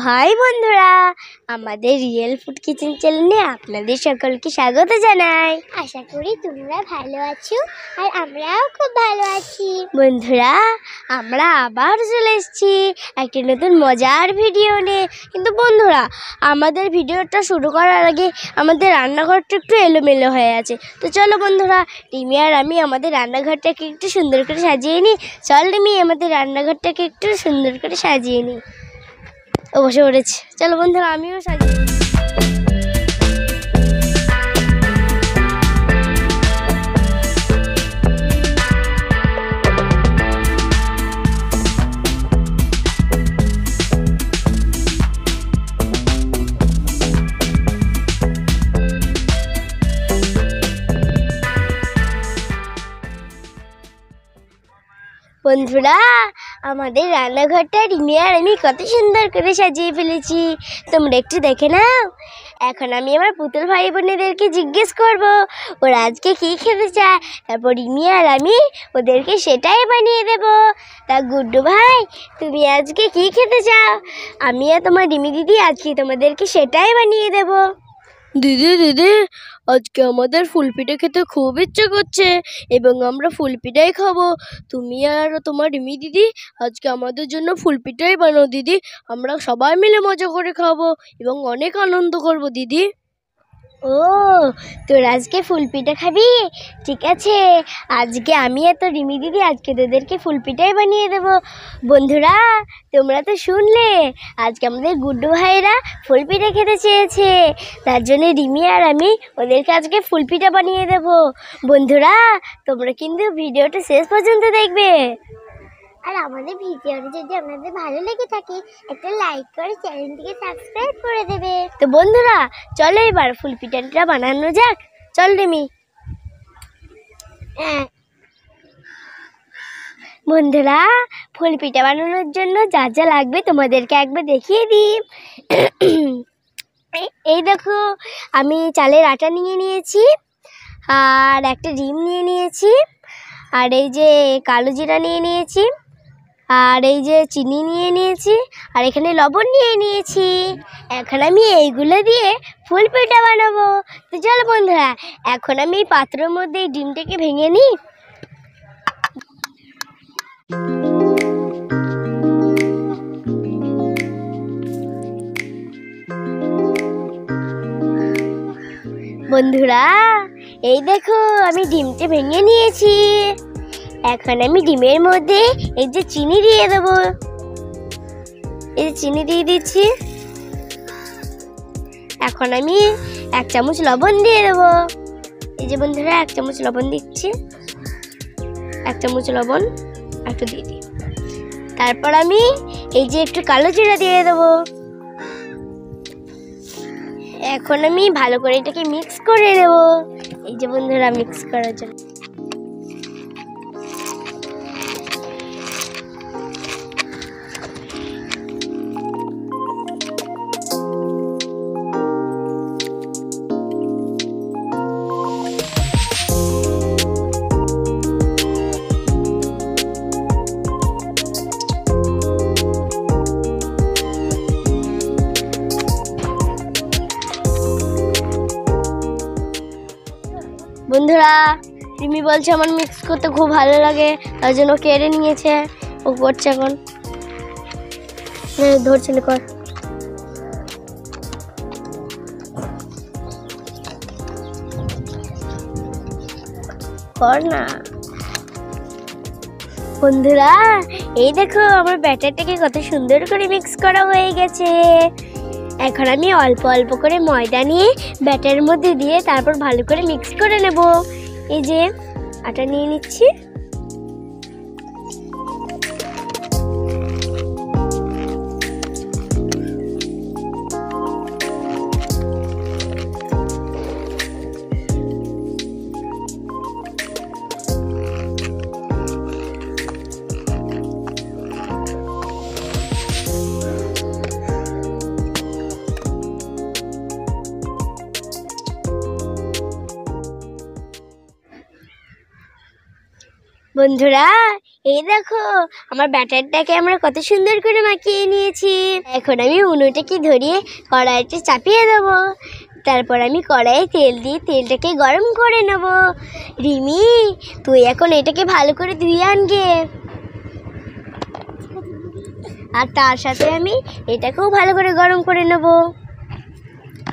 High বন্ধুরা, আমাদের real food kitchen চ্যানেলে আপনাদের সকলকে স্বাগত জানাই। আশা করি তোমরা ভালো আছো আর আমরাও খুব ভালো আছি। বন্ধুরা, আমরা আবার চলে এসেছি একটি নতুন মজার ভিডিও নিয়ে। কিন্তু বন্ধুরা, আমাদের ভিডিওটা শুরু করার আগে আমাদের রান্নাঘরটা একটু এলোমেলো হয়ে আছে। তো চলো বন্ধুরা, রিমি আর আমি আমাদের রান্নাঘরটাকে একটু সুন্দর করে সাজিয়ে নিই। চল রিমি, আমাদের রান্নাঘরটাকে একটু সুন্দর করে সাজিয়ে নিই। ও বসে পড়েছে, চলো বন্ধুরা আমিও সাজিয়ে নিই। বন্ধুরা, আমাদের রান্নাঘরটা রিমি আর আমি কত সুন্দর করে সাজিয়ে ফেলেছি, তোমরা একটু দেখে নাও। এখন আমি আমার পুতুল ভাই বোনেদেরকে জিজ্ঞেস করব ওরা আজকে কী খেতে চায়, তারপর রিমি আর আমি ওদেরকে সেটাই বানিয়ে দেব। তা গুড্ডু ভাই, তুমি আজকে কী খেতে চাও? আমি আর তোমার রিমি দিদি আজকে তোমাদেরকে সেটাই বানিয়ে দেব। দিদি, আজকে আমাদের ফুলপিঠা খেতে খুব ইচ্ছে করছে এবং আমরা ফুলপিঠাই খাবো। তুমি আর তোমার রিমি দিদি আজকে আমাদের জন্য ফুলপিঠাই বানাও দিদি, আমরা সবাই মিলে মজা করে খাবো এবং অনেক আনন্দ করবো দিদি। ও, তোর আজকে ফুলপিঠা খাবি? ঠিক আছে, আজকে আমি আর তো রিমি দিদি আজকে তোদেরকে ফুলপিঠাই বানিয়ে দেবো। বন্ধুরা, তোমরা তো শুনলে আজকে আমাদের গুড্ডু ভাইরা ফুলপিঠা খেতে চেয়েছে, তার জন্য রিমি আর আমি ওদেরকে আজকে ফুলপিঠা বানিয়ে দেবো। বন্ধুরা, তোমরা কিন্তু ভিডিওটা শেষ পর্যন্ত দেখবে। আর আমাদের ভিডিওটি যদি আপনাদের ভালো লেগে থাকে একটা লাইক করে চ্যানেলটিকে সাবস্ক্রাইব করে দেবে। তো বন্ধুরা, চলো এবার ফুলপিঠাটা বানানো যাক। চল রিমি। বন্ধুরা, ফুলপিঠা বানানোর জন্য যা যা লাগবে তোমাদেরকে একবার দেখিয়ে দিই। এই দেখো, আমি চালের আটা নিয়ে নিয়েছি, আর একটা ডিম নিয়ে নিয়েছি, আর এই যে কালো জিরা নিয়ে নিয়েছি, আর এই যে চিনি নিয়ে নিয়েছি, আর এখানে লবণ নিয়ে নিয়েছি। এখন আমি এইগুলো দিয়ে ফুলপিঠা বানাবো। তো চলো বন্ধুরা, এখন আমি এই পাত্রের মধ্যে এই ডিমটাকে ভেঙে নিই। বন্ধুরা, এই দেখো আমি ডিমটা ভেঙে নিয়েছি। এখন আমি ডিমের মধ্যে এই যে চিনি দিয়ে দেবো, এই যে চিনি দিয়ে দিচ্ছি। এখন আমি 1 চামচ লবণ দিয়ে দেবো। এই যে বন্ধুরা, 1 চামচ লবণ দিচ্ছি, 1 চামচ লবণ একটু দিয়ে দিই। তারপর আমি এই যে একটু কালো জিরা দিয়ে দেবো। এখন আমি ভালো করে এটাকে মিক্স করে দেবো। এই যে বন্ধুরা, মিক্স করার জন্য বন্ধুরা, রিমি বলছে আমার মিক্স করতে খুব ভালো লাগে, তার জন্য কেড়ে নিয়েছে, ও করছে এখন। ধরছে না, কর না। বন্ধুরা, এই দেখো আমার ব্যাটারটাকে কত সুন্দর করে মিক্স করা হয়ে গেছে। এখন আমি অল্প অল্প করে ময়দা নিয়ে ব্যাটারের মধ্যে দিয়ে তারপর ভালো করে মিক্স করে নেব। এই যে আটা নিয়ে নিচ্ছি। বন্ধুরা, এই দেখো আমার ব্যাটারটাকে আমরা কত সুন্দর করে মাখিয়ে নিয়েছি। এখন আমি উনুনটাকে ধরিয়ে কড়াইতে চাপিয়ে দেবো। তারপর আমি কড়াইয়ে তেল দিয়ে তেলটাকে গরম করে নেব। রিমি, তুই এখন এটাকে ভালো করে ধুয়ে আনগে। আর তার সাথে আমি এটাকেও ভালো করে গরম করে নেব।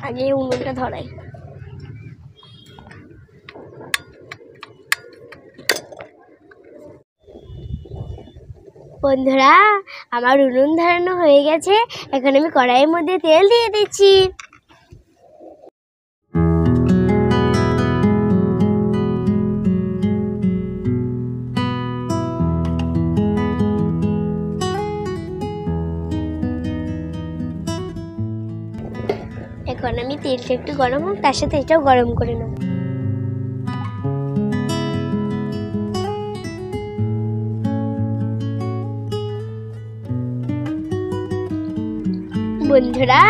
আগে উনুনটা ধরাই। বন্ধুরা, আমার উনুন ধরানো হয়ে গেছে। এখন আমি কড়াইয়ের মধ্যে তেল দিয়ে দিচ্ছি। এখন আমি তেলটা একটু গরম হোক, তার সাথে এটাও গরম করে নেব। বন্ধুরা,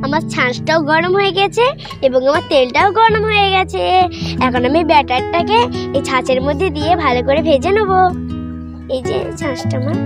আমার ছাঁচটাও গরম হয়ে গেছে এবং আমার তেলটাও গরম হয়ে গেছে। এখন আমি ব্যাটারটাকে এই ছাঁচের মধ্যে দিয়ে ভালো করে ভেজে নেব। এই যে ছাঁচটা আমার।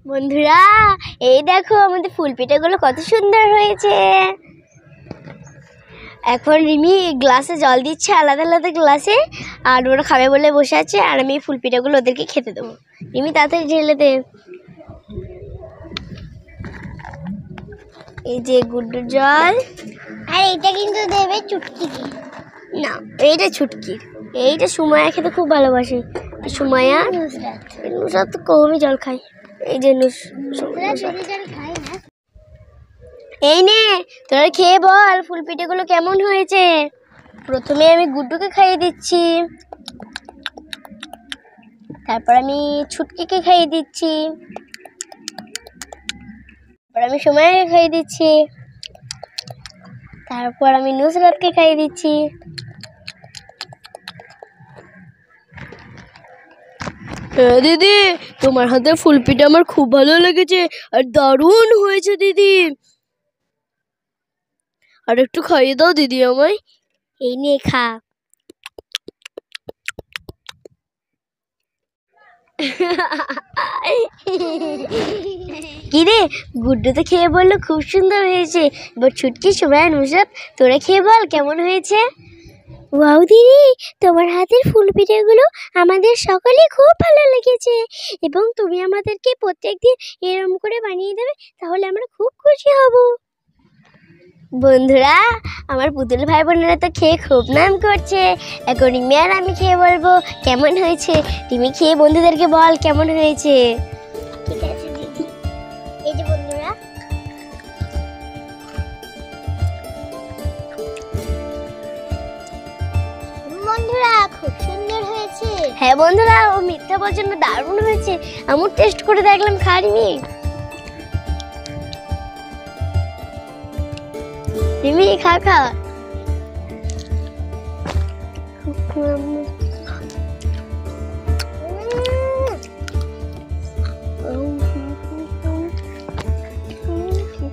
বন্ধুরা, এই দেখো আমাদের ফুল পিঠাগুলো কত সুন্দর হয়েছে। এখন রিমি গ্লাসে জল দিচ্ছে, আলাদা আলাদা গ্লাসে, আর ওরা খাবে বলে বসে আছে। আর আমি ফুল পিঠাগুলো ওদেরকে খেতে দেবো। রিমি তাড়াতাড়ি ঢেলে দে। এই যে গুড্ডুর জল। আর এটা কিন্তু দেবে চুটকি। না, এইটা ছুটকির। এইটা সুমায়া খেতে খুব ভালোবাসে। সুমায়া নুসরাত তো কমই জল খায়। এই যে এই নে, তোরা খেয়ে বল ফুল পিঠেগুলো কেমন হয়েছে। প্রথমে আমি গুড্ডুকে খাইয়ে দিচ্ছি, তারপর আমি ছুটকিকে খাইয়ে দিচ্ছি, তারপর আমি সুমায়াকে খাইয়ে দিচ্ছি, তারপর আমি নুসরাতকে খাইয়ে দিচ্ছি। হ্যাঁ দিদি, তোমার হাতের ফুল পিঠা আমার খুব ভালো লেগেছে, আর দারুণ হয়েছে দিদি। আর একটু খাইয়ে দাও দিদি আমায়। এই নিয়ে খা। কি রে, গুড্ডু তো খেয়ে বললো খুব সুন্দর হয়েছে। এবার ছুটকি, সুমায়া, নুসরাত তোরা খেয়ে বল কেমন হয়েছে। ওয়াও দিদি, তোমার হাতের ফুল পিঠেগুলো আমাদের সকলে খুব ভালো লেগেছে, এবং তুমি আমাদেরকে প্রত্যেকদিন এরকম করে বানিয়ে দেবে, তাহলে আমরা খুব খুশি হব। বন্ধুরা, আমার পুতুল ভাই বোনেরা তো খেয়ে খুব নাম করছে। এখন রিমি আর আমি খেয়ে বলবো কেমন হয়েছে। রিমি খেয়ে বন্ধুদেরকে বল কেমন হয়েছে। ঠিক আছে দিদি। এই যে বন্ধুরা, খুব সুন্দর হয়েছে। হ্যাঁ বন্ধুরা, ও মিথ্যা বলছে না, দারুণ হয়েছে। আমি টেস্ট করে দেখলাম, খাইনি। রিমি খা খা।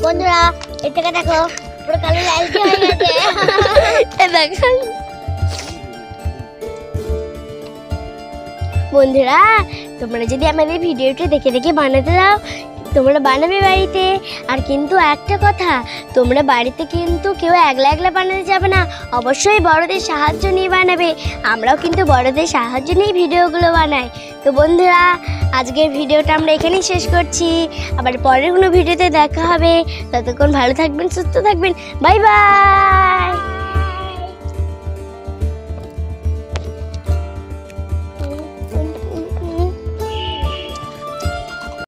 বন্ধুরা, এটাকে দেখো, পুরো কালো লালচে হয়ে গেছে। দেখেন বন্ধুরা, তোমরা যদি আমাদের ভিডিওটা দেখে দেখে বানাতে দাও, তোমরা বানাবে বাড়িতে। আর কিন্তু একটা কথা, তোমরা বাড়িতে কিন্তু কেউ একলা একলা বানাতে যাবে না, অবশ্যই বড়দের সাহায্য নিয়ে বানাবে। আমরাও কিন্তু বড়দের সাহায্য নিয়ে ভিডিওগুলো বানাই। তো বন্ধুরা, আজকের ভিডিওটা আমরা এখানেই শেষ করছি। আবার পরের কোনো ভিডিওতে দেখা হবে। ততক্ষণ ভালো থাকবেন, সুস্থ থাকবেন। Bye bye.